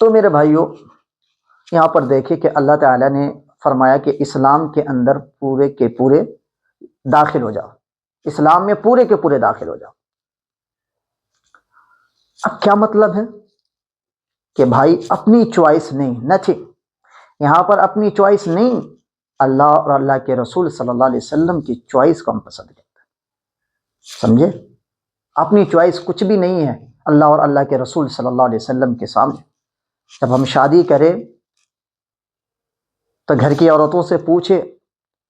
تو میرے بھائیوں، یہاں پر دیکھیں کہ اللہ تعالیٰ نے فرمایا کہ اسلام کے اندر پورے کے پورے داخل ہو جاؤ، اسلام میں پورے کے پورے داخل ہو جاؤ۔ اب کیا مطلب ہے کہ بھائی اپنی چوائس نہیں، نتھنگ، یہاں پر اپنی چوائس نہیں، اللہ اور اللہ کے رسول صلی اللہ علیہ وسلم کی چوائس کو ہم پسند کرتے ہیں، سمجھے؟ اپنی چوائس کچھ بھی نہیں ہے اللہ اور اللہ کے رسول صلی اللہ علیہ وسلم کے سامنے۔ جب ہم شادی کریں تو گھر کی عورتوں سے پوچھے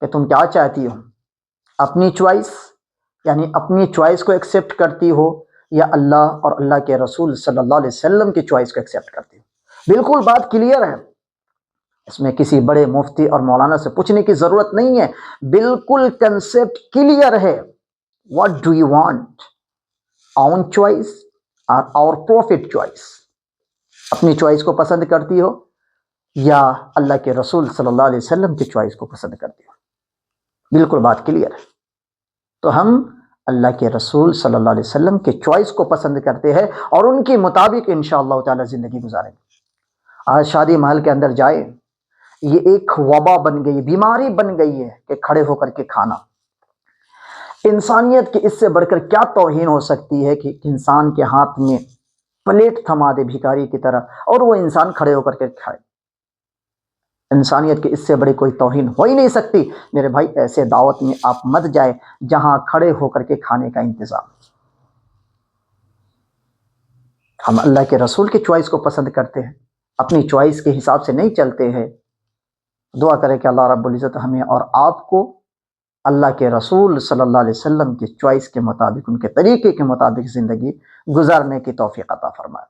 کہ تم کیا چاہتی ہو، اپنی چوائس، یعنی اپنی چوائس کو ایکسیپٹ کرتی ہو، یا اللہ اور اللہ کے رسول صلی اللہ علیہ وسلم کی چوائس کو ایکسیپٹ کرتی ہو؟ بالکل بات کلیئر ہے، اس میں کسی بڑے مفتی اور مولانا سے پوچھنے کی ضرورت نہیں ہے، بالکل کنسیپٹ کلیئر ہے۔ What do you want, own choice اور اور پروفٹ چوائس؟ اپنی چوائس کو پسند کرتی ہو یا اللہ کے رسول صلی اللہ علیہ وسلم کی چوائس کو پسند کرتی ہو؟ بالکل بات کلیئر ہے۔ تو ہم اللہ کے رسول صلی اللہ علیہ وسلم کی چوائس کو پسند کرتے ہیں اور ان کے مطابق انشاءاللہ تعالی زندگی گزاریں گے۔ آج شادی محل کے اندر جائے، یہ ایک وبا بن گئی، بیماری بن گئی ہے کہ کھڑے ہو کر کے کھانا۔ انسانیت کی اس سے بڑھ کر کیا توہین ہو سکتی ہے کہ انسان کے ہاتھ میں پلیٹ تھما دے بھکاری کی طرح اور وہ انسان کھڑے ہو کر کے کھائے؟ انسانیت کی اس سے بڑی کوئی توہین ہو ہی نہیں سکتی۔ میرے بھائی ایسے دعوت میں آپ مت جائیں جہاں کھڑے ہو کر کے کھانے کا انتظام۔ ہم اللہ کے رسول کی چوائس کو پسند کرتے ہیں، اپنی چوائس کے حساب سے نہیں چلتے ہیں۔ دعا کریں کہ اللہ رب العزت ہمیں اور آپ کو اللہ کے رسول صلی اللہ علیہ وسلم کی چوائس کے مطابق، ان کے طریقے کے مطابق زندگی گزارنے کی توفیق عطا فرمائے۔